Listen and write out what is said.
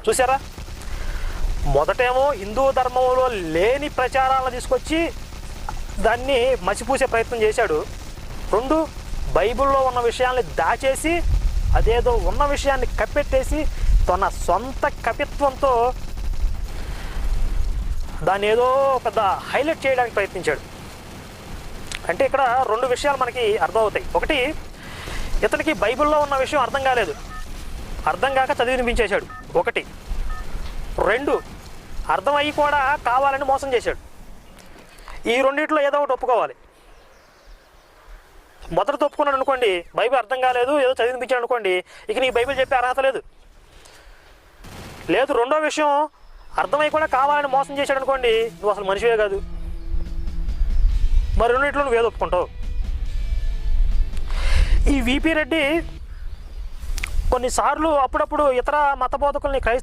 చూసారా? మొదటేమో హిందూ ధర్మంలో లేని ప్రచారాలను తీసుకొచ్చి దాన్ని మసిపూసే ప్రయత్నం చేశాడు. 2, బైబిల్లో ఉన్న విషయాల్ని దాచేసి అదేదో ఉన్న విషయాన్ని కప్పెట్టేసి తన సొంత కపిత్వంతో దాన్ని ఏదో పెద్ద హైలైట్ చేయడానికి ప్రయత్నించాడు. అంటే ఇక్కడ 2 విషయాలు మనకి అర్థమవుతాయి. ఒకటి, ఇతనికి బైబిల్లో ఉన్న విషయం అర్థం కాలేదు, అర్థం కాక చదివి వినిపించేశాడు. 1. 2, అర్థమయ్యి కూడా కావాలని మోసం చేశాడు. ఈ రెండిట్లో ఏదో ఒకటి ఒప్పుకోవాలి. మొదట ఒప్పుకున్నాడు అనుకోండి, బైబిల్ అర్థం కాలేదు, ఏదో చదివి వినిపించాడు అనుకోండి, ఇక నీకు బైబిల్ చెప్పే అర్హత లేదు. లేదు, రెండో విషయం అర్థమై కూడా కావాలని మోసం చేశాడు అనుకోండి, నువ్వు అసలు మనిషివే కాదు. మరి రెండిట్లో నువ్వు ఏదో ఒప్పుకుంటావు. ఈ విపి రెడ్డి కొన్నిసార్లు అప్పుడప్పుడు ఇతర మత బోధకుల్ని, క్రైస్తవ